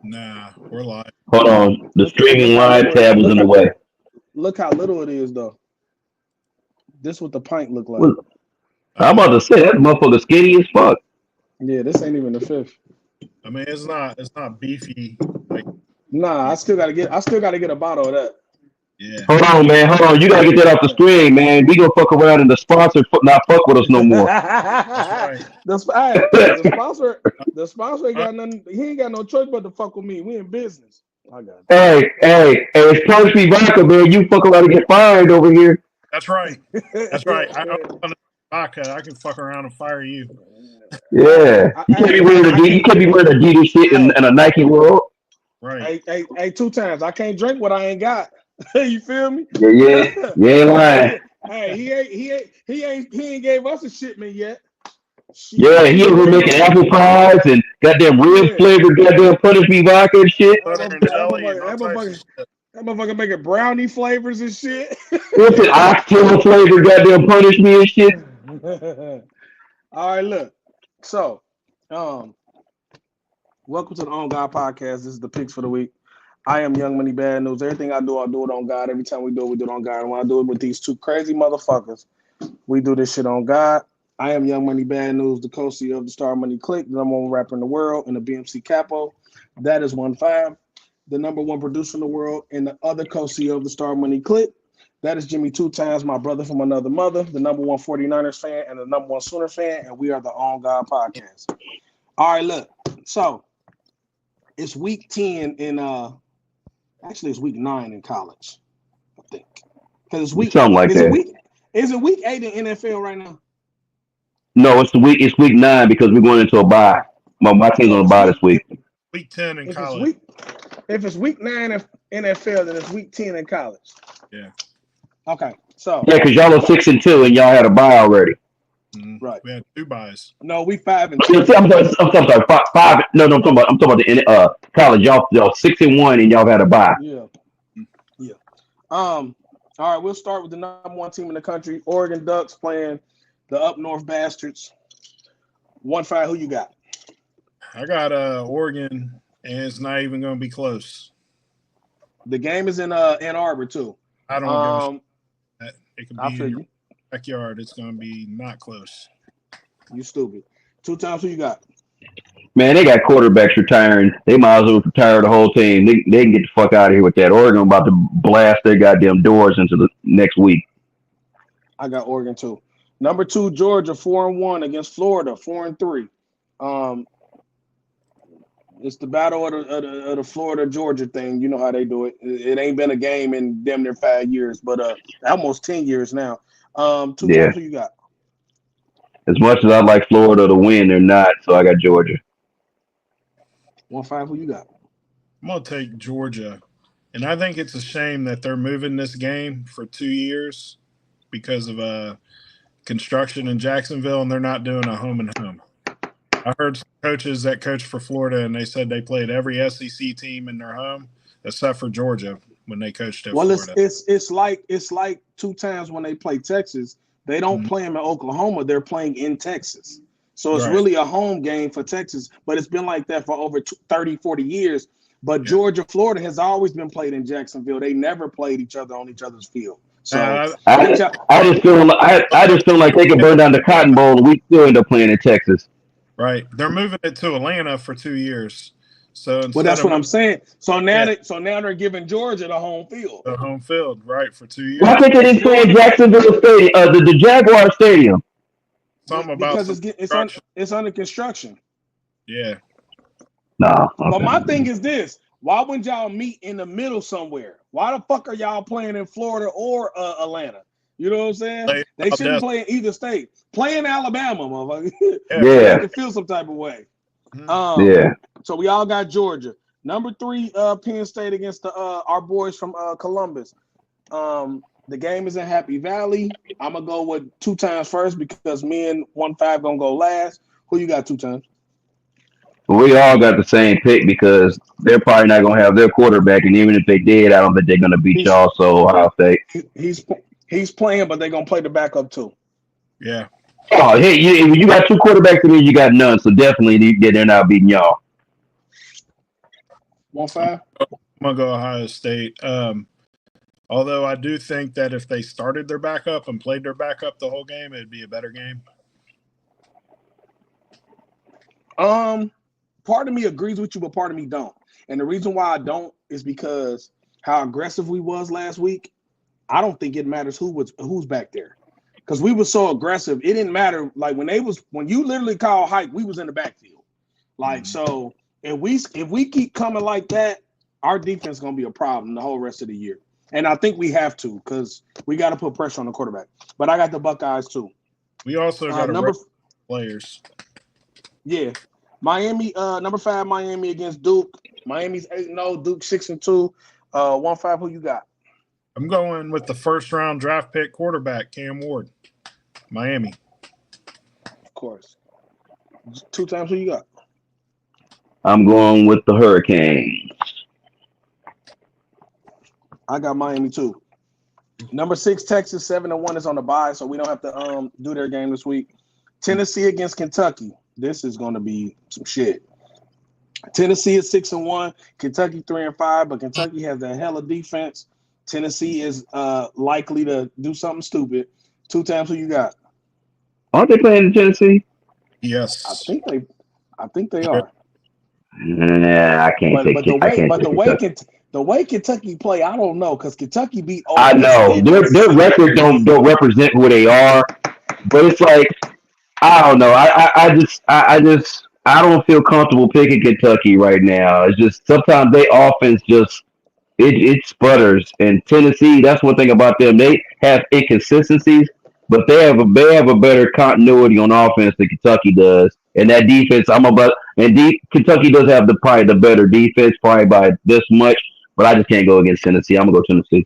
Nah, we're live. Hold on. The streaming Look how live little tab was in the way. look how little it is though. This what the pint look like. Well, I'm about to say that motherfucker skinny as fuck. Yeah, this ain't even the fifth. I mean, it's not beefy. Like, Nah, I still gotta get a bottle of that. yeah, Hold on, man. Hold on. You gotta get that off the screen, man. We gonna fuck around and the sponsor not fuck with us no more. that's right. Hey, the sponsor ain't Uh, got nothing. He ain't got no choice but to fuck with me. We in business. I got Hey, it's Percy Vodka, man. You fuck around and get fired over here. that's right. That's right. I don't it. want vodka. I can fuck around and fire you. Yeah. You can't be Hey, wearing I Adidas. You can't. can't be wearing Adidas shit Hey, in a Nike world. Right. hey, 2 times. I can't drink what I ain't got. You feel me? Yeah. You ain't lying. Hey, he ain't gave us a shipment yet. Yeah, Shit, we he can over bring making it. apple pies and goddamn real Yeah, flavored goddamn punish me vodka and shit. Butter and jelly and all types of shit. that motherfucker making brownie flavors and shit. What's it? Yeah. Oxtail flavored goddamn punish me and shit. All right, look. So, um, welcome to the On God Podcast. This is the picks for the week. I am Young Money Bad News. Everything I do it on God. Every time we do it on God. And when I do it with these two crazy motherfuckers, we do this shit on God. I am Young Money Bad News, the co-CEO of the Star Money Click, the number one rapper in the world, and the BMC Capo. That is 1-5. The number one producer in the world, and the other co-CEO of the Star Money Click. That is Jimmy 2 times, my brother from another mother, the number one 49ers fan, and the number one Sooner fan, and we are the On God Podcast. All right, look. So it's week 10 in actually it's week 9 in college, I think. Because it's week Something like is it that. week 8 in NFL right now? No, it's week 9 because we're going into a bye. My team's on So a it's bye this week week. Week 10 in if it's college. week if it's week 9 in NFL, then it's week 10 in college. Yeah. Okay, so Yeah, because y'all are 6-2 and y'all had a bye already. right. We had 2 buys. No, we 5 and I'm 2. sorry, I'm sorry, five. No, I'm talking about the college. Y'all 6-1 and y'all had a bye. Yeah, yeah. All right, we'll start with the number one team in the country, Oregon Ducks playing the Up North Bastards. 1-5. Who you got? I got Oregon, and it's not even going to be close. The game is in Ann Arbor too. I don't give a shit. Um, It could I be feel in your you. backyard. It's going to be not close. You stupid. 2 times. Who you got? Man, they got quarterbacks retiring. They might as well retire the whole team. They can get the fuck out of here with that. Oregon about to blast their goddamn doors into the next week. I got Oregon too. Number 2, Georgia 4-1 against Florida 4-3. Um, it's the battle of the Florida Georgia thing. You know how they do it. It ain't been a game in damn near 5 years, but almost 10 years now. 2 Yeah. times. Who you got? As much as I like Florida to win, they're not. So I got Georgia. 1-5. Who you got? I'm going to take Georgia. And I think it's a shame that they're moving this game for 2 years because of construction in Jacksonville, and they're not doing a home and home. I heard some coaches that coached for Florida, and they said they played every SEC team in their home except for Georgia when they coached at Well, Florida. it's like 2 times when they play Texas. They don't Mhm. play them in Oklahoma. They're playing in Texas. So it's Right. really a home game for Texas, but it's been like that for over 30, 40 years. But Yeah. Georgia, Florida has always been played in Jacksonville. They never played each other on each other's field. So Uh, get I y'all. I just feel like they could burn down the Cotton Bowl and we still end up playing in Texas. right. They're moving it to Atlanta for 2 years. So Well, instead that's of what I'm moving saying. yeah, So now they're giving Georgia the home field. the home field, right, for two Why years. can't they didn't play in Jacksonville Stadium, the Jaguar Stadium? Something about Because some construction. it's under construction. Yeah. No, But my thing okay. is this: why wouldn't y'all meet in the middle somewhere? Why the fuck are y'all playing in Florida or Atlanta? You know what I'm saying? Play They shouldn't Odessa. play in either state. Play in Alabama, motherfucker, Yeah. so they Yeah, can feel some type of way. Mhm. Um, yeah. so we all got Georgia. Number 3, Penn State against the our boys from Columbus. The game is in Happy Valley. I'm gonna go with 2 times first because me and 1-5 gonna go last. Who you got 2 times? We all got the same pick because they're probably not gonna have their quarterback, and even if they did, I don't think they're gonna beat He's y'all. So I'll say, he's he's playing, but they're gonna play the backup too. Yeah. oh hey, you got 2 quarterbacks, and then you got none. So definitely they're not beating y'all. 1-5. I'm gonna go Ohio State. Although I do think that if they started their backup and played their backup the whole game, it'd be a better game. Part of me agrees with you, but part of me don't. And the reason why I don't is because how aggressive we was last week. I don't think it matters who's back there, because we were so aggressive. It didn't matter. Like when you literally call hike, we was in the backfield. Like so, if we keep coming like that, our defense is gonna be a problem the whole rest of the year. And I think we have to, because we got to put pressure on the quarterback. But I got the Buckeyes too. We also got number players. Yeah. Miami, number 5, Miami against Duke. Miami's 8-0, Duke 6-2. 1-5, who you got? I'm going with the first-round draft pick quarterback, Cam Ward, Miami. Of course. 2 times, who you got? I'm going with the Hurricanes. I got Miami too. Number 6, Texas 7-1 is on the bye, so we don't have to do their game this week. Tennessee against Kentucky. This is going to be some shit. Tennessee is 6-1, Kentucky 3-5, but Kentucky has a hell of defense. Tennessee is likely to do something stupid. 2 times, who you got? Aren't they playing in Tennessee? Yes. I think they are. Nah, I can't take it. The way Kentucky play, I don't know, because Kentucky beat Ole I know their record don't represent who they are, but it's like I don't know. I don't feel comfortable picking Kentucky right now. It's just sometimes they offense just it sputters. And Tennessee, that's one thing about them. They have inconsistencies, but they have a better continuity on offense than Kentucky does. And that defense, Kentucky does have probably the better defense, probably by this much. But I just can't go against Tennessee. I'm gonna go Tennessee.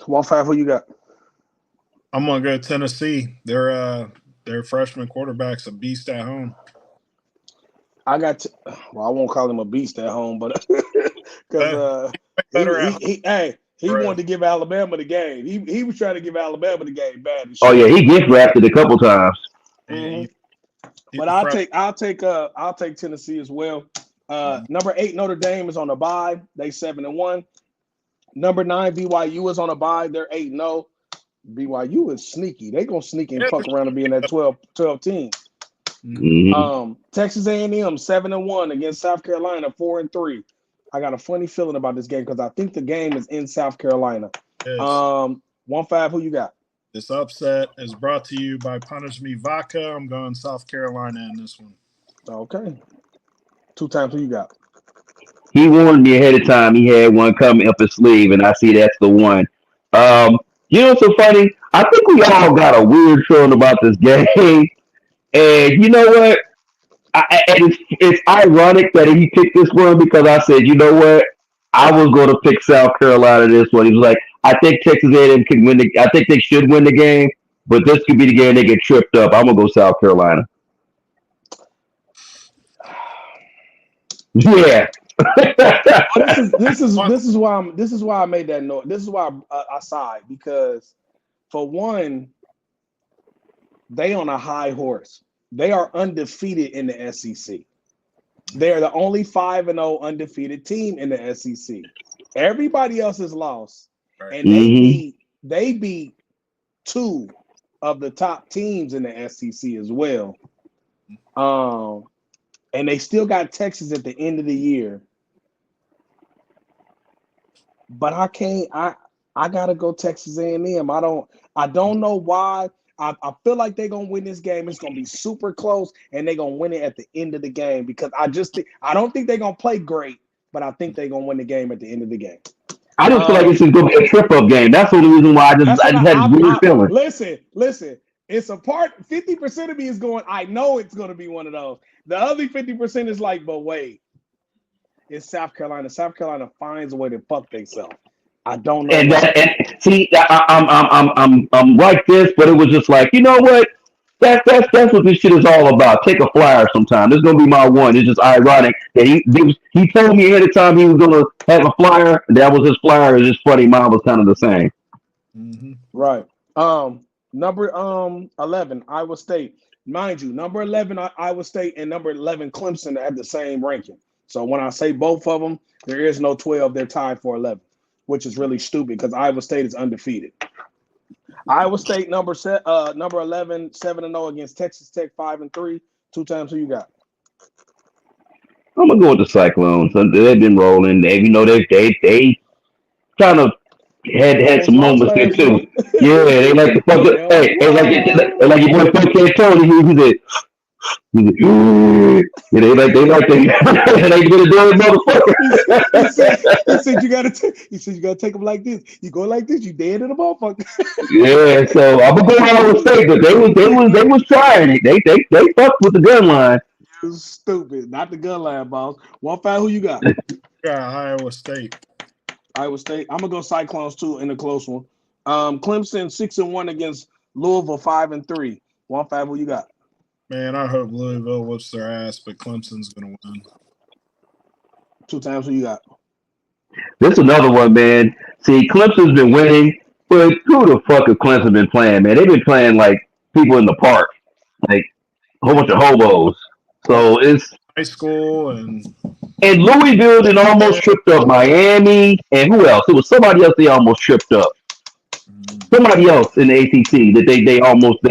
1-5, who you got? I'm gonna go Tennessee. Their freshman quarterback's a beast at home. I won't call him a beast at home, but because he wanted to give Alabama the game. He was trying to give Alabama the game bad. Oh yeah, he gift wrapped it a couple times. Mm-hmm. But I'll take Tennessee as well. Number 8, Notre Dame is on a bye. They 7-1. Number 9, BYU is on a bye. They're 8-0. BYU is sneaky. They're gonna sneak and fuck around and be in that 12 team. Mm-hmm. Texas A&M 7-1 against South Carolina 4-3. I got a funny feeling about this game because I think the game is in South Carolina. Yes. 1-5, who you got? This upset is brought to you by Punish Me Vodka. I'm going South Carolina in this one. Okay. 2 times, who you got? He warned me ahead of time. He had one coming up his sleeve, and I see that's the one. You know what's so funny? I think we all got a weird feeling about this game. And you know what? It's ironic that he picked this one because I said, you know what? I was going to pick South Carolina this one. He was like, I think Texas A&M can win I think they should win the game, but this could be the game they get tripped up. I'm gonna go South Carolina. Yeah. this is why I made that note. This is why I sighed, because for one, they on a high horse. They are undefeated in the SEC. They are the only 5-0 undefeated team in the SEC. Everybody else is lost, and they beat 2 of the top teams in the SEC as well. And they still got Texas at the end of the year. But I can't. I gotta go Texas A&M. I don't know why. I feel like they're gonna win this game. It's gonna be super close, and they're gonna win it at the end of the game, because I don't think they're gonna play great, but I think they're gonna win the game at the end of the game. I just feel like this is gonna be a trip-up game. That's the only reason why I just had a weird feeling. Listen. It's a part. 50% of me is going, I know it's gonna be one of those. The other 50% is like, but wait, it's South Carolina. South Carolina finds a way to fuck themselves. I don't know. I'm like this, but it was just like, you know what? That's what this shit is all about. Take a flyer sometime. This is gonna be my one. It's just ironic that he told me ahead of time he was gonna have a flyer. That was his flyer. It's just funny. Mine was kind of the same. Mm-hmm. Right. Number 11, Iowa State. Mind you, number 11 Iowa State and number 11 Clemson have the same ranking. So when I say both of them, there is no 12. They're tied for 11, which is really stupid because Iowa State is undefeated. Iowa State number 11, 7-0 against Texas Tech 5-3. 2 times who you got? I'm gonna go with the Cyclones. They've been rolling. They kind of had some Almost lost moments there last too. week. Yeah, they like the fuck. Hey, they like your boy Coach Tony. He said, yeah, they like they gonna do it, motherfucker. he said you gotta take them like this. You go like this, you dead in the motherfucker. Yeah, so I'm gonna go Iowa State, but they was trying it. They fucked with the gun line. You stupid. Not the gun line, boss. 1-5, who you got? Yeah, Iowa State. Iowa State. I'm gonna go Cyclones too in a close one. Clemson 6-1 against Louisville 5-3. 1-5, who you got? Man, I hope Louisville whoops their ass, but Clemson's gonna win. 2 times who you got? This is another one, man. See, Clemson's been winning, but who the fuck have Clemson been playing, man? They've been playing like people in the park, like a whole bunch of hobos. So it's High school and Louisville then almost tripped up Miami, and who else? It was somebody else they almost tripped up. Somebody else in the ACC that they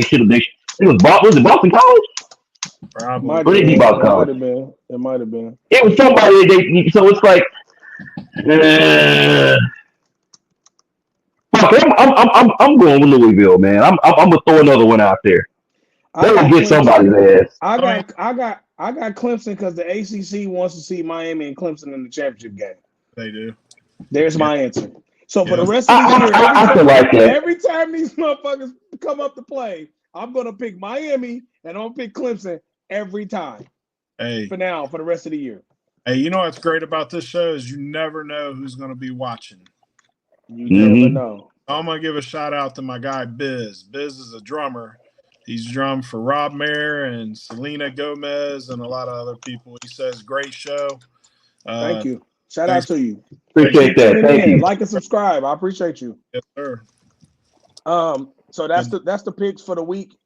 should have. It was it Boston College? probably. Or they beat Boston College? It might have been. It was somebody. So it's like, I'm going with Louisville, man. I'm gonna throw another one out there. They will get somebody's ass. I got Clemson because the ACC wants to see Miami and Clemson in the championship game. They do. There's my answer. So for Yeah. the rest of the year, I feel like that. every time these motherfuckers come up to play, I'm gonna pick Miami and I'm gonna pick Clemson every time. Hey, For now, for the rest of the year. hey, you know what's great about this show is you never know who's gonna be watching. You never know. I'm gonna give a shout out to my guy Biz. Biz is a drummer. He's drummed for Rob Mayer and Selena Gomez and a lot of other people. He says, "Great show." Thank you. Shout out to you. Appreciate that. Tuning Thank in. you. Like and subscribe. I appreciate you. Yes, sir. So that's the picks for the week.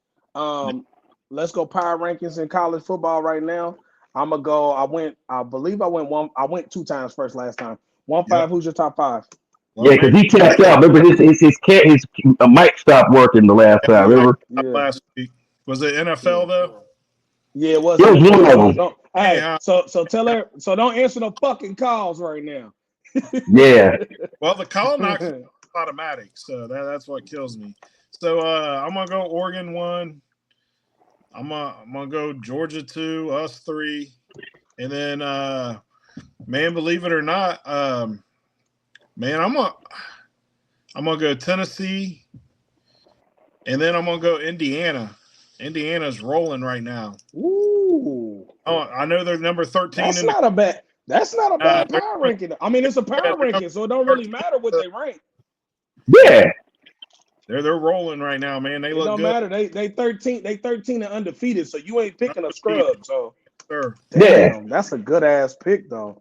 Let's go power rankings in college football right now. I'm gonna go. I believe I went 2 times first last time. 1-5. Yep. Who's your top 5? Yeah, because he tapped out. Remember, his mic stopped working the last time. Remember? Yeah. Last week was it NFL though? Yeah, it was. It was one of them. Don't, hey, so tell her. So don't answer the fucking calls right now. Yeah. Well, the call knocks is automatic, so that's what kills me. So I'm gonna go Oregon 1. I'm gonna go Georgia 2, us 3, and then man, believe it or not, man, I'm gonna go Tennessee, and then I'm gonna go Indiana. Indiana's rolling right now. Ooh. Oh, I know they're number 13. That's not a bad power ranking. I mean, it's a power ranking, so it don't really matter what they rank. Yeah. They're rolling right now, man. They It look don't good. matter. They 13 and undefeated, so you ain't picking a scrub. So Sure. damn, that's a good ass pick though.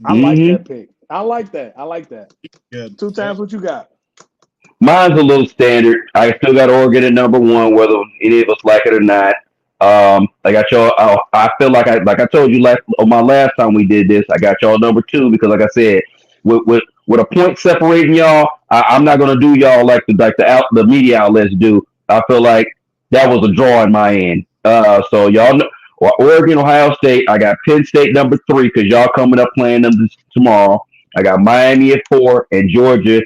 I like that pick. I like that. Good. 2 times what you got? Mine's a little standard. I still got Oregon at number 1, whether any of us like it or not. I got y'all. I feel like I told you on my last time we did this. I got y'all number 2 because, like I said, with a point separating y'all, I'm not gonna do y'all like the media outlets do. I feel like that was a draw in my end. So y'all know, Oregon, Ohio State. I got Penn State number 3 because y'all coming up playing them tomorrow. I got Miami at 4 and Georgia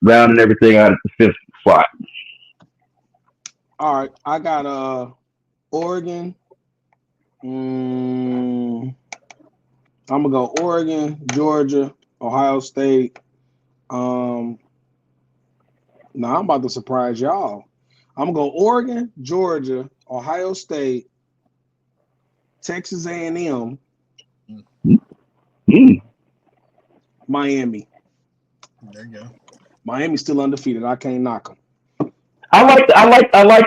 rounding everything out at the 5th spot. All right, I got Oregon. I'm gonna go Oregon, Georgia, Ohio State. Now I'm about to surprise y'all. I'm gonna go Oregon, Georgia, Ohio State, Texas A&M, Miami. There you go. Miami's still undefeated. I can't knock them. I like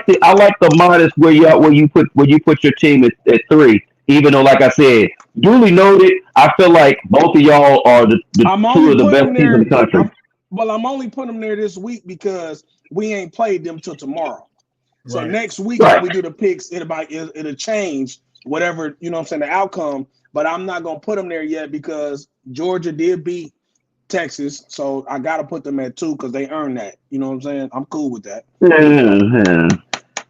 the minus where you put your team at 3. Even though, like I said, duly noted, I feel like both of y'all are the 2 of the best teams in the country. I'm only putting them there this week because we ain't played them till tomorrow. So Right. next week when we do the picks, it'll change whatever, you know what I'm saying, the outcome. but I'm not gonna put them there yet because Georgia did beat Texas, so I gotta put them at 2 because they earned that. You know what I'm saying? I'm cool with that. Yeah.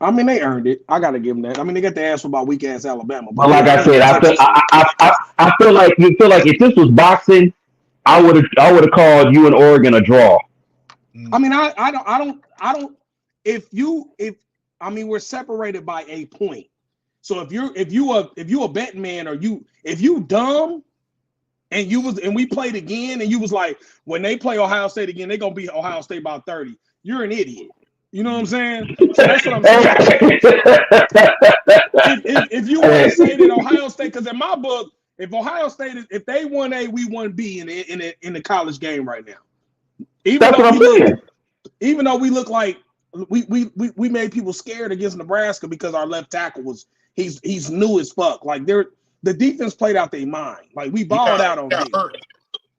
I mean, they earned it. I gotta give them that. I mean, they got the ass for about weak ass Alabama. But like I said, I feel like if this was boxing, I would have called you and Oregon a draw. I mean, I don't. If I mean, we're separated by a point. So if you a betting man or if you dumb and we played again and you was like, when they play Ohio State again, they're gonna beat Ohio State by 30. You're an idiot. You know what I'm saying? So that's what I'm saying. if you want to say that Ohio State, because in my book, if Ohio State if they won A, we won B in the college game right now. Even though we look like we made people scared against Nebraska because our left tackle he's new as fuck. Like the defense played out their mind. Like we balled out on D.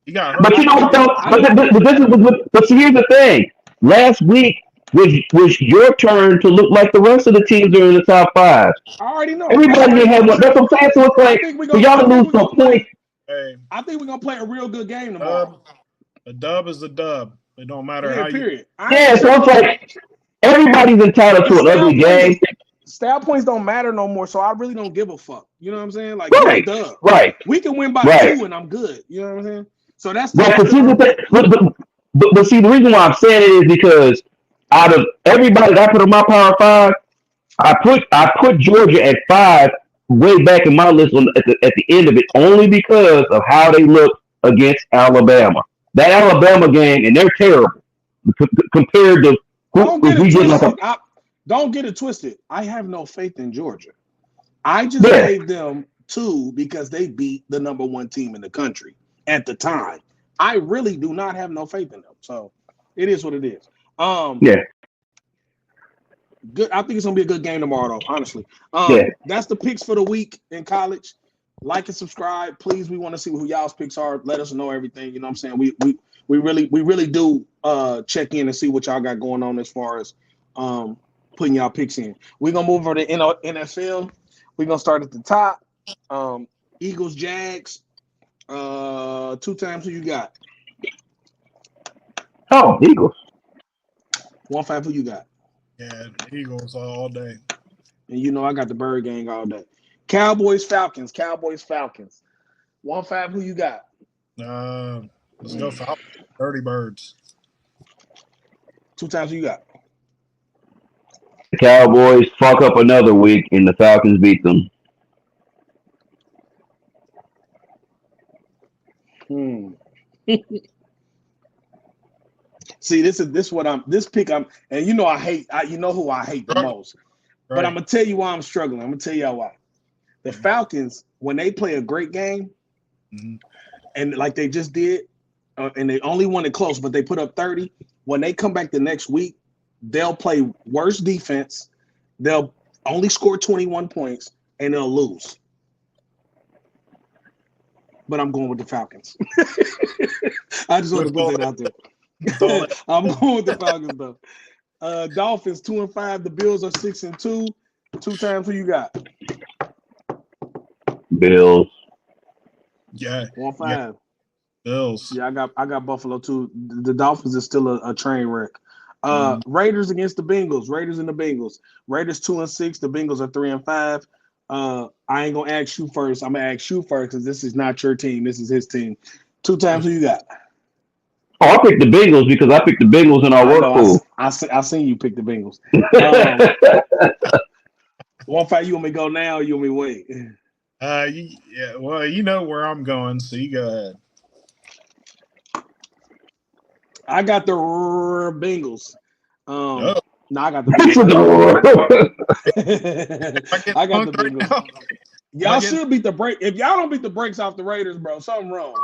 He got hurt. But you know, but see, here's the thing. Last week was your turn to look like the rest of the teams that are in the top 5. I already know. Everybody didn't have one. That's what I'm saying. So it's like for y'all to lose some points. Hey, I think we're gonna play a real good game tomorrow. A dub is a dub. It don't matter how period. Yeah, so it's like everybody's entitled to an ugly game. Stat points don't matter no more, so I really don't give a fuck. You know what I'm saying? Like, right. We can win by 2 and I'm good. You know what I'm saying? So that's but see, the reason why I'm saying it is because out of everybody that I put on my Power 5, I put Georgia at 5 way back in my list at the end of it, only because of how they look against Alabama. That Alabama game, and they're terrible compared to don't get it twisted. I have no faith in Georgia. I just gave them 2 because they beat the number 1 team in the country at the time. I really do not have no faith in them. So it is what it is. Good. I think it's gonna be a good game tomorrow, though. Honestly, that's the picks for the week in college. Like and subscribe, please. We want to see who y'all's picks are. Let us know everything. You know what I'm saying? We really do check in and see what y'all got going on as far as putting y'all picks in. We're gonna move over to NFL. We're gonna start at the top. Eagles, Jags. 2 times who you got? Oh, Eagles. 1-5 who you got? Yeah, Eagles all day. And you know I got the Bird Gang all day. Cowboys, Falcons. 1-5 who you got? Let's go Falcons. 30 birds. 2 times who you got? The Cowboys fuck up another week and the Falcons beat them. See, this pick I'm, and you know you know who I hate the most. Right. But I'm gonna tell you why I'm struggling. I'm gonna tell y'all why. The Falcons, when they play a great game, and like they just did, and they only won it close, but they put up 30. When they come back the next week, they'll play worse defense. They'll only score 21 points, and they'll lose. But I'm going with the Falcons. I just want to put that out there. I'm going with the Falcons, though. Dolphins 2-5. The Bills are 6-2. 2 times who you got? Bills. Yeah. 1-5. Yeah. Bills. Yeah, I got Buffalo too. The Dolphins is still a train wreck. Raiders against the Bengals. Raiders and the Bengals. Raiders 2-6. The Bengals are 3-5. I ain't gonna ask you first. I'm gonna ask you first because this is not your team. This is his team. 2 times who you got? Oh, I picked the Bengals because I picked the Bengals in our work pool. I seen you pick the Bengals. 1-5. You want me to go now or you want me to wait? Yeah. Well, you know where I'm going, so you go ahead. I got the Bengals. No, I got the Bengals. I got the Bengals. Y'all should beat the break. If y'all don't beat the brakes off the Raiders, bro, something wrong.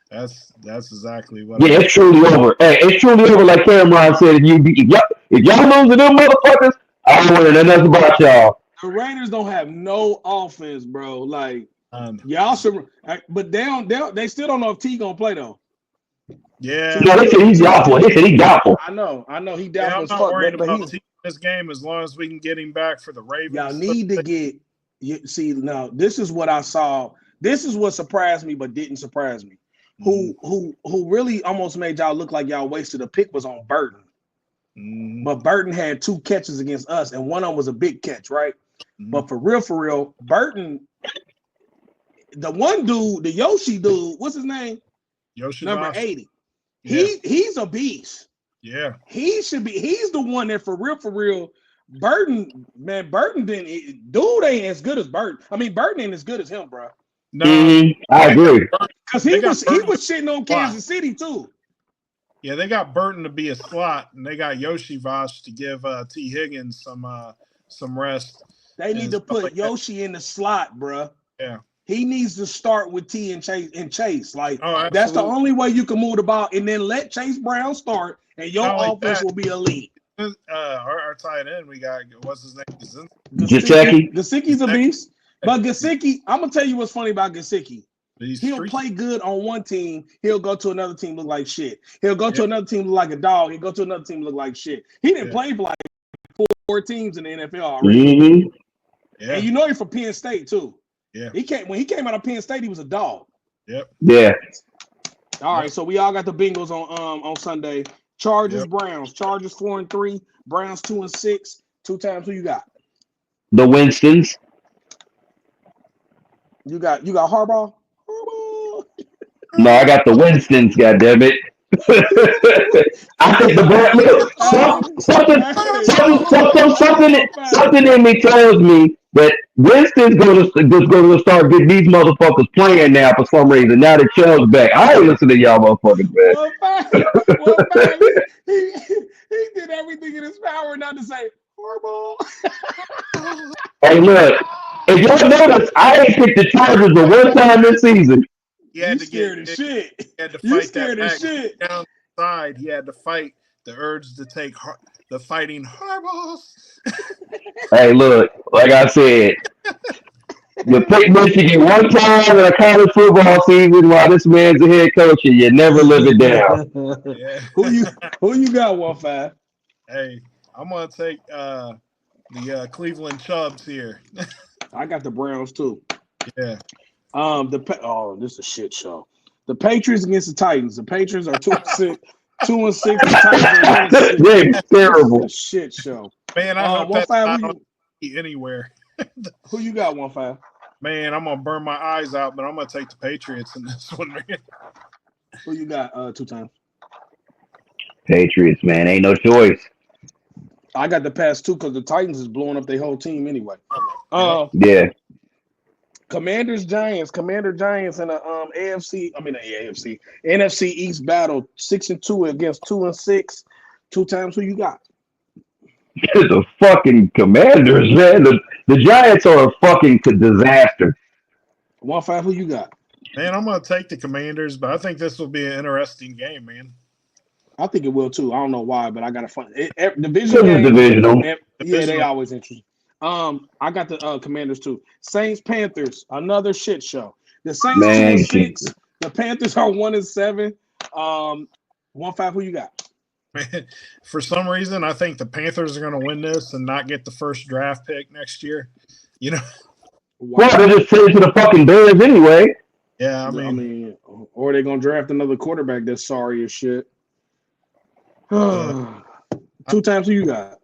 That's exactly what. Yeah, it's truly over. Hey, it's truly over. Like Cameron said, if y'all lose to them motherfuckers, I'm winning. And that's about y'all. The Raiders don't have no offense, bro. Like y'all should, but they still don't know if T gonna play though. Yeah. No, they said he's doubtful. He's doubtful. I know. He doubtful. Yeah, I'm not worried about this game as long as we can get him back for the Ravens. Y'all need to get. See, now this is what I saw. This is what surprised me, but didn't surprise me. Who really almost made y'all look like y'all wasted a pick was on Burton. But Burton had 2 catches against us, and one of them was a big catch, right? But for real, Burton, the one dude, the Yoshi dude, what's his name? Yoshi Number Voss. 80. Yeah. He's a beast. Yeah. He's the one that for real, Burton didn't, dude ain't as good as Burton. I mean, Burton ain't as good as him, bro. No, I agree. Because he was shitting on Kansas City too. Yeah, they got Burton to be a slot, and they got Yoshi Voss to give T. Higgins some rest. They need to put Yoshi in the slot, bro. Yeah. He needs to start with T and Chase. Like, Oh, that's the only way you can move the ball, and then let Chase Brown start, and your offense will be elite. Our tight end, we got, what's his name? Gesicki's a beast. But Gesicki, I'm gonna tell you what's funny about Gesicki. He'll play good on one team. He'll go to another team, look like shit. He'll go to another team, look like a dog. He'll go to another team, look like shit. He didn't play for like 4 teams in the NFL already. Yeah. And you know he's from Penn State too. Yeah. When he came out of Penn State, he was a dog. Yep. Yeah. All right, so we all got the Bengals on Sunday. Chargers, Browns. Chargers 4-3. Browns 2-6. 2 times. Who you got? The Winstons. You got Harbaugh? No, I got the Winstons, goddammit. I think the Browns, look, something in me tells me that Winston's going to start getting these motherfuckers playing now for some reason. Now that Chubb's back, I ain't listening to y'all motherfuckers, man. He did everything in his power not to say Harbaugh. Hey, look, if y'all notice, I ain't picked the Chargers the one time this season. You scared as shit. He had to You fight scared that as shit. down the side. He had to fight the urge to take the fighting Harbaughs. Hey, look, like I said, you pick Michigan one time in a college football season while this man's the head coach, and you never live it down. Yeah. Who you got, 1-5? Hey, I'm gonna take the Cleveland Chubs here. I got the Browns too. Yeah. This is a shit show. The Patriots against the Titans. The Patriots are 2-6. 2-6. The Titans are 1-6. Yeah, terrible. This is a shit show. Man, I hope that's not anywhere. Who you got, 1-5? Man, I'm gonna burn my eyes out, but I'm gonna take the Patriots in this one, man. Who you got? 2 times. Patriots, man, ain't no choice. I got the pass too because the Titans is blowing up their whole team anyway. Yeah. Commanders Giants in the NFC East battle, 6-2 against 2-6. 2 times. Who you got? The fucking Commanders, man. The Giants are a fucking disaster. 1-5. Who you got? Man, I'm gonna take the Commanders, but I think this will be an interesting game, man. I think it will too. I don't know why, but I got a fun divisional. Yeah, they always interesting. I got the Commanders too. Saints Panthers, another shit show. The Saints 2-6. The Panthers are 1-7. 1-5. Who you got? Man, for some reason, I think the Panthers are going to win this and not get the first draft pick next year. You know? Well, they just traded to the fucking Bears anyway. Yeah, I mean, or they're going to draft another quarterback that's sorry as shit. 2 times. Who you got?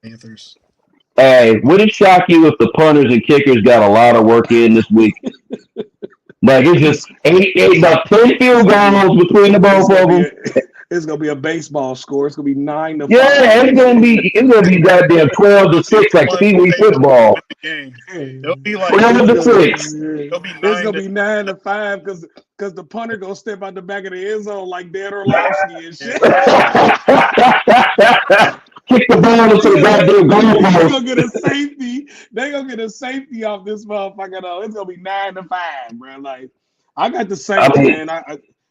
Panthers. Hey, would it shock you if the punters and kickers got a lot of work in this week? Like, it's just about 10 field goals between the both of them. It's gonna be a baseball score. It's gonna be 9-5. Yeah, it's gonna be goddamn 12-6 like Pee-wee football. It'll be like 12-6. It's gonna be 9-5 because the punter gonna step out the back of the end zone like Dan Orlovsky and shit. Kick the ball into the goddamn goalpost. They're gonna get a safety. They're gonna get a safety off this motherfucker though. It's gonna be 9-5, bro. Like, I got the Saints, man.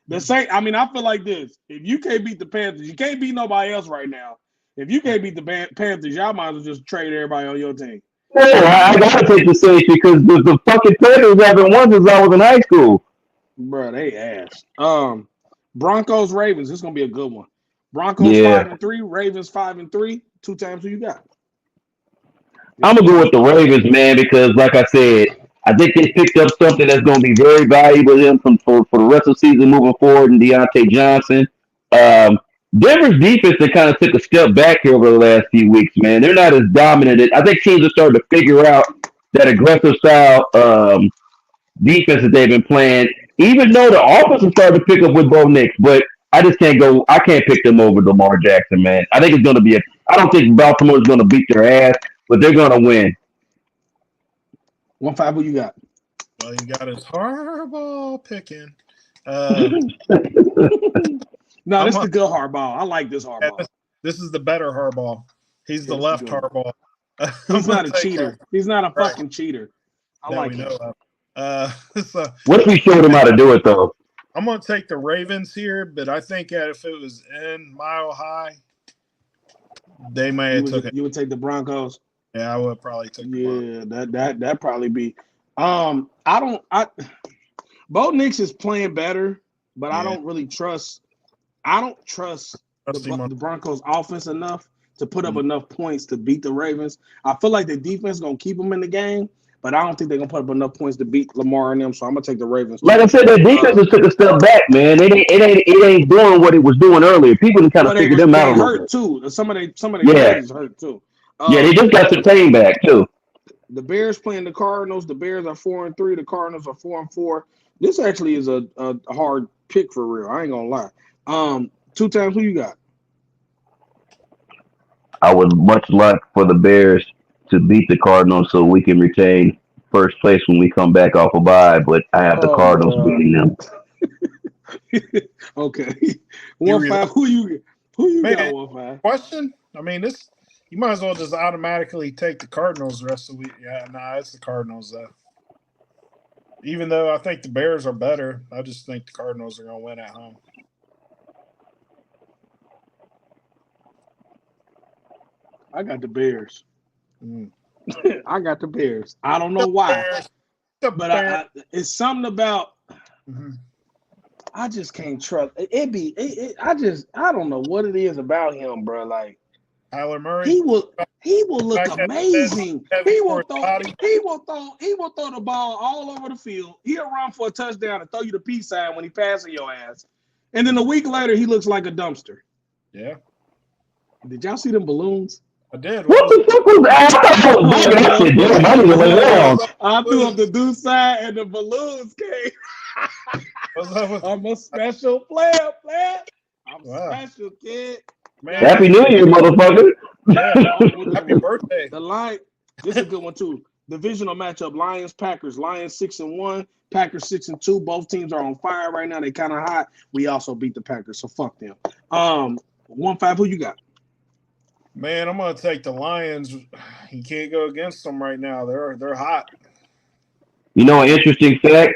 The Saints. I mean, I feel like this. If you can't beat the Panthers, you can't beat nobody else right now. If you can't beat the Panthers, y'all might as well just trade everybody on your team. No, I gotta take the Saints because the fucking Panthers haven't won since I was in high school. Bro, they ass. Broncos Ravens. This is gonna be a good one. Broncos 5-3, Ravens 5-3. 2 times. Who you got? I'm gonna go with the Ravens, man, because like I said, I think they picked up something that's going to be very valuable to him for the rest of the season moving forward. And Deontay Johnson. Um, Denver's defense that kind of took a step back here over the last few weeks, man. They're not as dominant. I think teams are starting to figure out that aggressive style defense that they've been playing. Even though the offense is starting to pick up with Bo Nix, but I just can't go. I can't pick them over Lamar Jackson, man. I think it's going to be I don't think Baltimore is going to beat their ass, but they're going to win. 1-5, who you got? Well, you got his hardball picking. No, this is the good hardball. I like this hardball. This is the better hardball. He's the left hardball. He's not a cheater. He's not a fucking cheater. I that like we him. know of. So What if we showed him how to do it, though? I'm going to take the Ravens here, but I think if it was in Mile High, they may have took it. You would take the Broncos. Yeah, I would probably take the Broncos. That probably be. Bo Nix is playing better, but I don't really trust. I don't trust the Broncos offense enough to put up enough points to beat the Ravens. I feel like the defense is gonna keep them in the game, but I don't think they're gonna put up enough points to beat Lamar and them. So I'm gonna take the Ravens. Like I said, their defense has took a step back, man. It ain't doing what it was doing earlier. People can kind of figure them out. They hurt too. Some of the guys hurt too. They just got their team back too. The Bears playing the Cardinals. The Bears are 4-3. The Cardinals are 4-4. This actually is a hard pick for real. I ain't gonna lie. 2 times, who you got? I would much like for the Bears to beat the Cardinals so we can retain first place when we come back off a bye, but I have the Cardinals beating them. Okay. 1-5, who you got, 1-5? Question? I mean, you might as well just automatically take the Cardinals the rest of the week. Yeah, it's the Cardinals, though. Even though I think the Bears are better, I just think the Cardinals are going to win at home. I got the Bears. I got the Bears. I don't know why, but it's something about. I just can't trust. I don't know what it is about him, bro. Like Tyler Murray, he will look amazing. He will throw the ball all over the field. He'll run for a touchdown and throw you the peace sign when he passes your ass. And then a week later, he looks like a dumpster. Yeah. Did y'all see them balloons? I did. What the fuck was that? I threw up the deuce sign and the balloons came. I'm a special player. I'm special, kid. Man. Happy New Year, motherfucker. Yeah, happy birthday. This is a good one, too. Divisional matchup, Lions, Packers. Lions 6-1, Packers 6-2. Both teams are on fire right now. They kind of hot. We also beat the Packers, so fuck them. 1-5, who you got? Man, I'm gonna take the Lions. You can't go against them right now. They're hot. You know, an interesting fact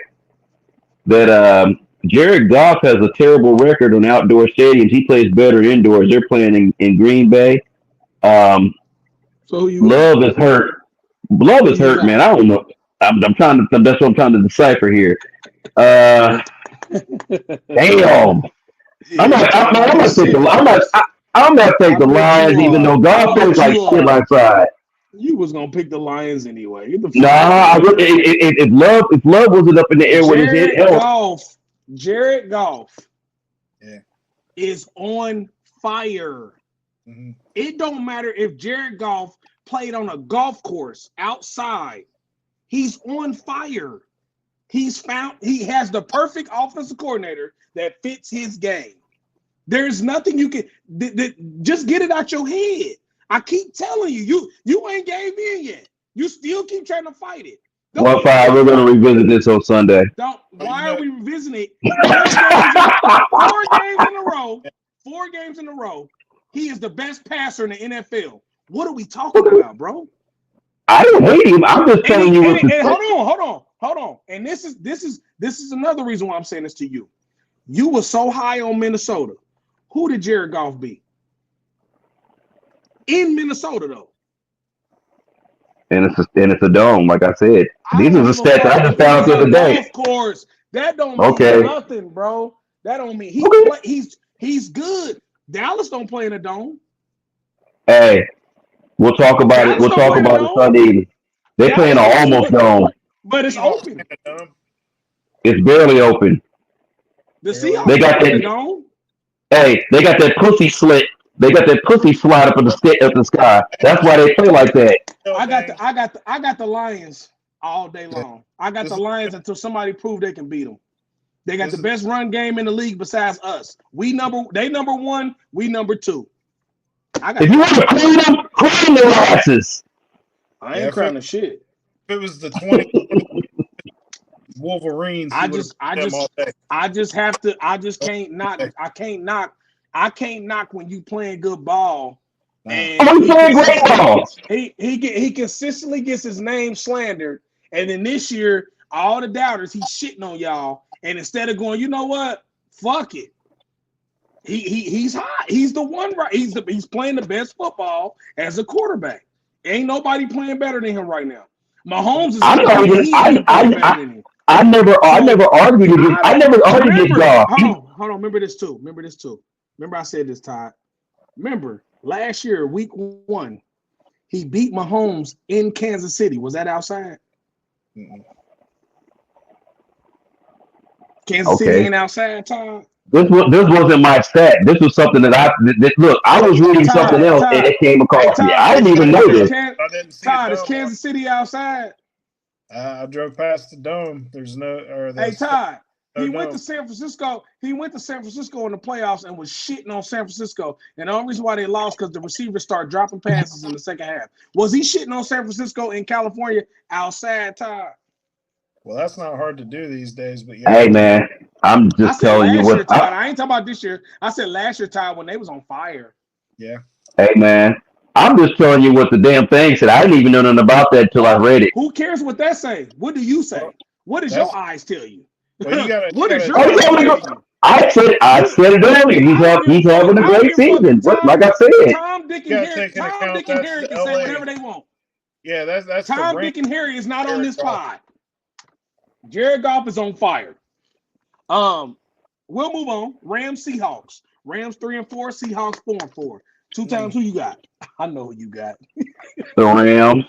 that Jared Goff has a terrible record on outdoor stadiums. He plays better indoors. They're playing in Green Bay. Love is hurt. Love is hurt, man. I don't know. That's what I'm trying to decipher here. Damn. I'm gonna take the Lions, even though Goff plays like shit outside. You was gonna pick the Lions anyway. If Love wasn't up in the air with his head, Jared Goff, is on fire. Mm-hmm. It don't matter if Jared Goff played on a golf course outside. He's on fire. He has the perfect offensive coordinator that fits his game. There's nothing you can just get it out your head. I keep telling you, you ain't gave in yet. You still keep trying to fight it. 1-5. We're gonna revisit this on Sunday. Why are we revisiting it? 4 games in a row. He is the best passer in the NFL. What are we talking about, bro? I don't hate him. I'm just telling you. Hold on. And this is another reason why I'm saying this to you. You were so high on Minnesota. Who did Jared Goff beat? In Minnesota, though. And it's a dome, like I said. These are the stats I just found out the other day. Of course, that don't mean nothing, bro. That don't mean he's good. Dallas don't play in a dome. Hey, we'll talk about it. We'll talk about it Sunday evening. They're playing an almost dome. But it's open. It's barely open. The Seahawks They got got that. the dome. Hey, they got that pussy slit. They got that pussy slide up in the sky. That's why they play like that. I got the Lions all day long. I got the Lions until somebody prove they can beat them. They got the best run game in the league besides us. They number one, we number two. If you want to clean their asses. I ain't crying shit. If it was the 20 Wolverines, I can't knock when you playing good ball. And he consistently gets his name slandered. And then this year, all the doubters, he's shitting on y'all. And instead of going, you know what? Fuck it. He's hot. He's the one, right? He's playing the best football as a quarterback. Ain't nobody playing better than him right now. Mahomes is I never argued against. I never argued with y'all. Hold on. Remember this too. Remember I said this, Todd. Remember last year, week 1, he beat Mahomes in Kansas City. Was that outside? Mm-mm. Kansas City ain't outside, Todd. This wasn't my stat. This was something that I was reading something else and it came across me. I didn't even know this. Todd, is Kansas City outside? I drove past the dome. There's no. Hey, Todd. He went to San Francisco. He went to San Francisco in the playoffs and was shitting on San Francisco. And the only reason why they lost because the receivers started dropping passes in the second half. Was he shitting on San Francisco in California outside, Todd? Well, that's not hard to do these days. But yeah. Hey, man, I'm just telling you what. I ain't talking about this year. I said last year, Todd, when they was on fire. Yeah. Hey, man, I'm just telling you what the damn thing said. I didn't even know nothing about that until I read it. Who cares what that say? What do you say? What does your eyes tell you? Well, what is your eyes tell you? I said it earlier. He's having a great season. Like I said. Tom, Dick, and Harry can say whatever they want. Yeah, that's Tom, Dick, and Harry is not on this pod. Jared Goff is on fire. We'll move on. Rams, Seahawks. Rams 3-4, Seahawks 4-4. 2 times who you got? I know who you got. The Rams.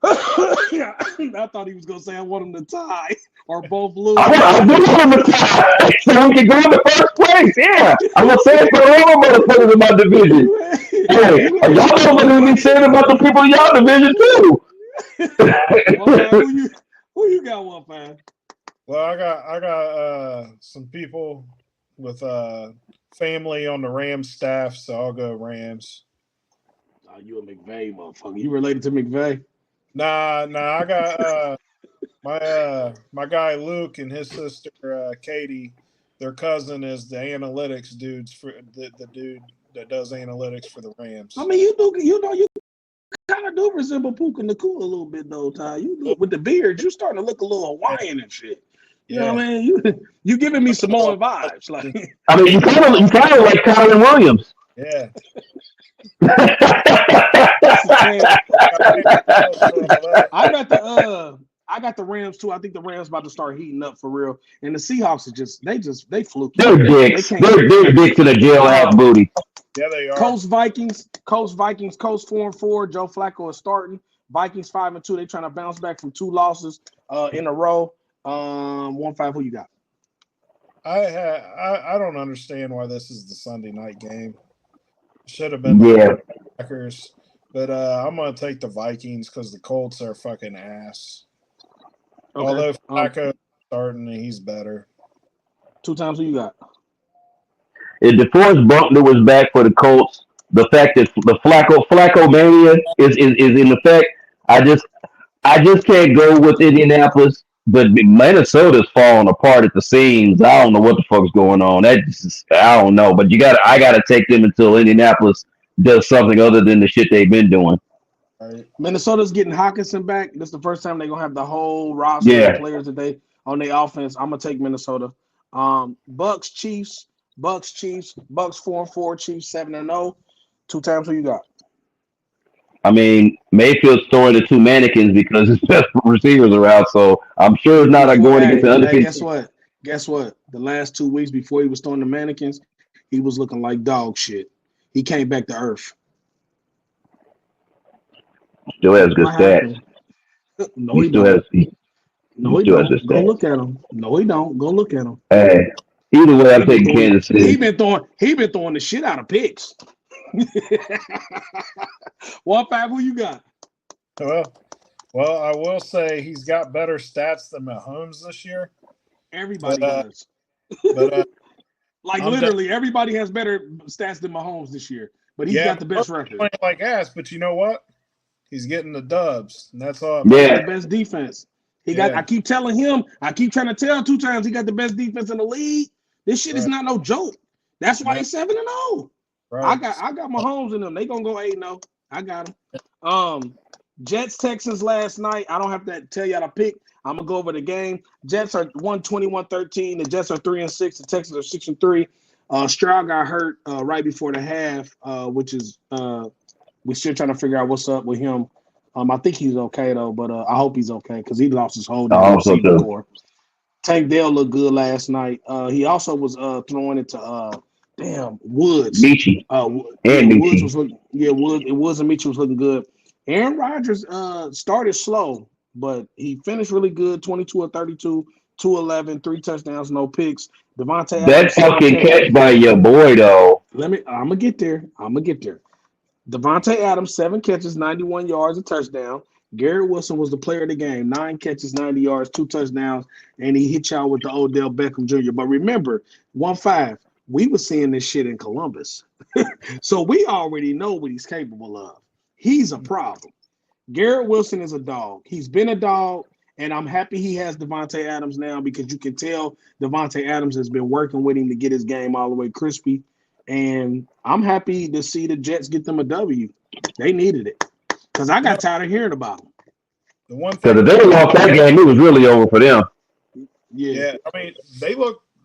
I thought he was gonna say I want him to tie or both lose. I do want him to tie so we can go in the first place. Yeah, I'm gonna say it for all motherfuckers in my division. Hey, y'all know what we saying about the people in y'all division too. Who you got, one fan? Well, I got some people with family on the Rams staff, so I'll go Rams. Oh, you a McVay motherfucker? You related to McVay? Nah. I got my guy Luke and his sister Katie. Their cousin is the analytics dudes for the dude that does analytics for the Rams. I mean, you kind of do resemble Puka Nacua a little bit though, Ty. You do, with the beard, you starting to look a little Hawaiian and shit. You know what I mean? You giving me Samoan vibes, like. I mean, you kind of like Kyron Williams. Yeah. I got the Rams too. I think the Rams about to start heating up for real. And the Seahawks are they fluke. They're dicks. They're dicks in a jailhouse booty. Yeah, they are. Coast Vikings, Coast 4-4. Joe Flacco is starting. Vikings 5-2. They trying to bounce back from 2 losses in a row. 1-5. Who you got? I don't understand why this is the Sunday night game. Should have been the Packers, but I'm gonna take the Vikings because the Colts are fucking ass. Okay. Although Flacco starting, he's better. 2 times who you got? If DeForest Buckner was back for the Colts, the fact that the Flacco mania is in effect, I just can't go with Indianapolis. But Minnesota's falling apart at the seams. I don't know what the fuck's going on. I don't know. But I gotta take them until Indianapolis does something other than the shit they've been doing. Right. Minnesota's getting Hawkinson back. This is the first time they're gonna have the whole roster of players that they on their offense. I'm gonna take Minnesota. Bucks, Chiefs. Bucks 4-4. Chiefs 7-0. 2 times who you got? I mean, Mayfield's throwing the 2 mannequins because his best receivers are out, so I'm sure it's not going against the other team. Guess what? The last 2 weeks before he was throwing the mannequins, he was looking like dog shit. He came back to earth. Still has good stats. No, he still don't. has. He No, he still has his don't. Go stats. look at him. No, he don't. Go look at him. Hey, either way, I'm He been taking throwing. Kansas He City. been throwing. He been throwing the shit out of picks. 1-5. Who you got? Well, I will say he's got better stats than Mahomes this year. Everybody But, does. But Like I'm literally, everybody has better stats than Mahomes this year, but he's got the best record. Playing like ass, but you know what? He's getting the dubs, and that's all. He Yeah. got the best defense. He got. I keep telling him. I keep trying to tell 2 times he got the best defense in the league. This shit is not no joke. That's why he's 7-0. Right. I got Mahomes in them. They gonna go 8-0. I got them. Jets Texans last night. I don't have to tell y'all to pick. I'm gonna go over the game. Jets are 121-13. The Jets are 3-6. The Texans are 6-3. Stroud got hurt right before the half, which is we're still trying to figure out what's up with him. I think he's okay though, but I hope he's okay because he lost his whole damn receiving core. Tank Dell looked good last night. He also was throwing it to Woods. Michi. Woods was looking. Yeah, Woods and Michi was looking good. Aaron Rodgers started slow, but he finished really good. 22 of 32, 211, 3 touchdowns, no picks. Devontae Adams. That fucking catch by your boy though. I'm gonna get there. Devontae Adams, 7 catches, 91 yards, a touchdown. Garrett Wilson was the player of the game. 9 catches, 90 yards, 2 touchdowns, and he hit y'all with the Odell Beckham Jr. But remember, 1-5, we were seeing this shit in Columbus. So we already know what he's capable of. He's a problem. Garrett Wilson is a dog. He's been a dog, and I'm happy he has Devontae Adams now because you can tell Devontae Adams has been working with him to get his game all the way crispy. And I'm happy to see the Jets get them a W. They needed it because I got tired of hearing about them. The one thing Because if they lost that game, it was really over for them. Yeah, I mean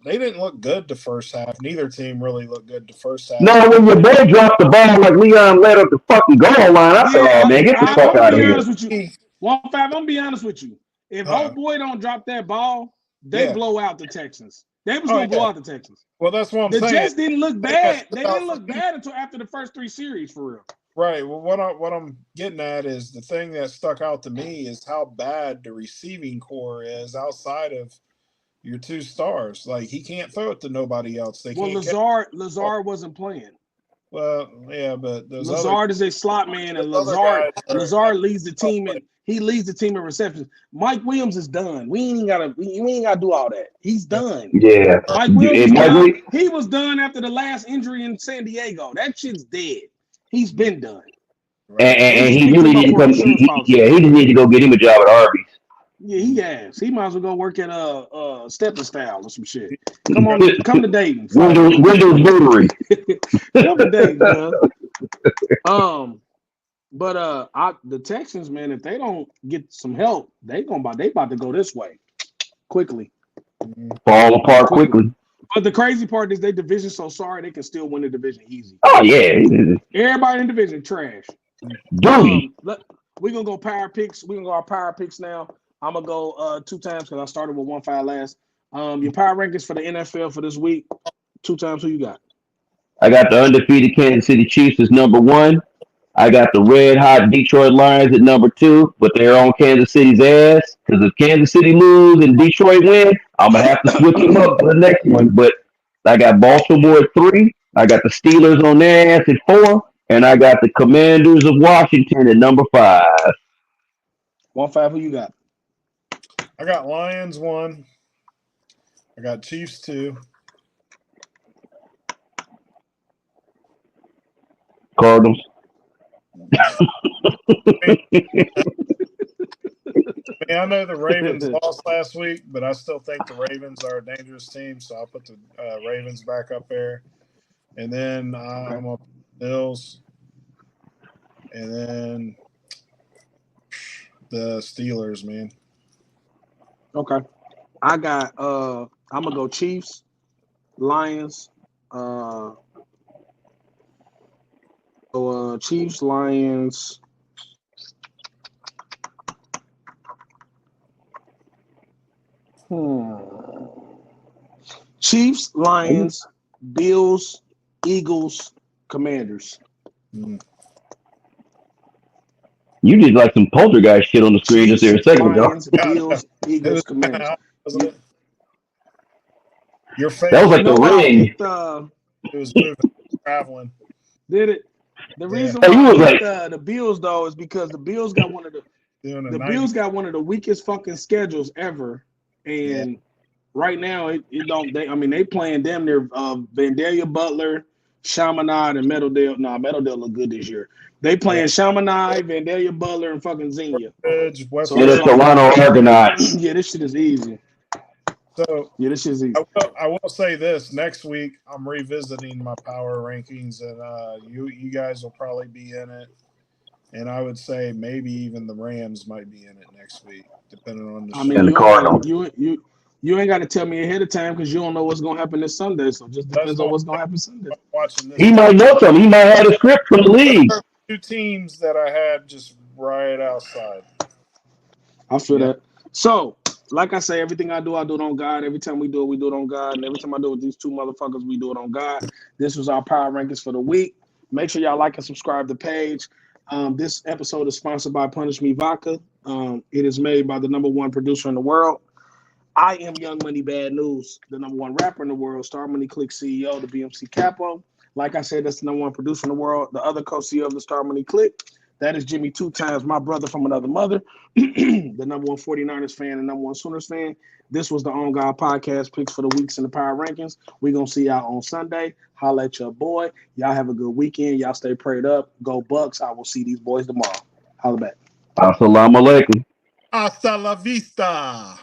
they didn't look good the first half. Neither team really looked good the first half. No, when your boy dropped the ball like Leon led up the fucking goal line, I said, "Oh man, get the fuck out of here." With you. 1-5. I'm gonna be honest with you. If old boy don't drop that ball, they blow out the Texans. They was gonna blow out the Texans. Well, that's what I'm saying. The Jets didn't look bad. They didn't look bad until after the first 3 series, for real. Right. Well, what I'm getting at is the thing that stuck out to me is how bad the receiving core is outside of your 2 stars. Like he can't throw it to nobody else. Lazard wasn't playing. Well, yeah, but Lazard is a slot man, and Lazard leads the team and he leads the team in receptions. Mike Williams is done. We ain't gotta do all that. He's done. Yeah. Mike Williams is done. He was done after the last injury in San Diego. That shit's dead. He's been done. And he really need to come. He just need to go get him a job at Arby's. Yeah, he has. He might as well go work at Stepping Style or some shit. Come to Dayton. Windows Brewery. Come to Dayton, man. But the Texans, man, if they don't get some help, they about to go this way quickly. Fall apart quickly. But the crazy part is they division so sorry they can still win the division easy. Oh yeah. Everybody in the division trash. Dirty. We're gonna go power picks. We're gonna go our power picks now. I'm gonna go 2 times because I started with 1-5 last. Your power rankings for the NFL for this week. 2 times. Who you got? I got the undefeated Kansas City Chiefs as number 1. I got the red hot Detroit Lions at number 2, but they're on Kansas City's ass. Because if Kansas City lose and Detroit win, I'm gonna have to switch them up for the next one. But I got Baltimore at 3. I got the Steelers on their ass at 4, and I got the Commanders of Washington at number 5. 1-5. Who you got? I got Lions 1. I got Chiefs 2. Cardinals. I know the Ravens lost last week, but I still think the Ravens are a dangerous team, so I'll put the Ravens back up there. And then I'm up Bills. And then the Steelers, man. Okay. I got I'm gonna go Chiefs, Lions, Chiefs, Lions. Chiefs, Lions, Bills, Eagles, Commanders. You did like some poltergeist shit on the screen just there a Chiefs, second ago. Lions, Bills, Eagles, Commanders. Wasn't it? Your That was favorite. like You know the why I ring. picked It was moving, traveling. did it? The reason Hey, why you I was picked like, the Bills though is because the Bills got one of Doing the Bills got one of the weakest fucking schedules ever, and right now it don't. They playing damn near Vandalia, Butler, Chaminade, and Meadowdale. Nah, Meadowdale look good this year. They playing Chaminade, Vandalia, Butler, and fucking Xenia. Ridge, West So yeah, it's the like, Toronto Argonauts. yeah, this shit is easy. So Yeah, this shit is easy. I will say this: next week I'm revisiting my power rankings, and you guys will probably be in it. And I would say maybe even the Rams might be in it next week, depending on the I show. mean, And the Cardinals. you ain't got to tell me ahead of time because you don't know what's gonna happen this Sunday. So it just depends on what's gonna happen Sunday. I'm watching this. He might know something. He might have a script from the league. Two teams that I had just right outside. I feel Yeah. that. So, like I say, everything I do it on God. Every time we do it on God. And every time I do it with these two motherfuckers, we do it on God. This was our power rankings for the week. Make sure y'all like and subscribe to the page. This episode is sponsored by Punish Me Vodka. It is made by the #1 producer in the world. I am Young Money Bad News, the #1 rapper in the world, Star Money Click CEO, the BMC Capo. Like I said, that's the #1 producer in the world. The other co-CEO of the Star Money Click, that is Jimmy 2x, my brother from another mother, the #1 49ers fan and #1 Sooners fan. This was the On God Podcast picks for the weeks in the power rankings. We're going to see y'all on Sunday. Holla at your boy. Y'all have a good weekend. Y'all stay prayed up. Go Bucks. I will see these boys tomorrow. Holla back. Assalamu alaikum. Hasta la vista.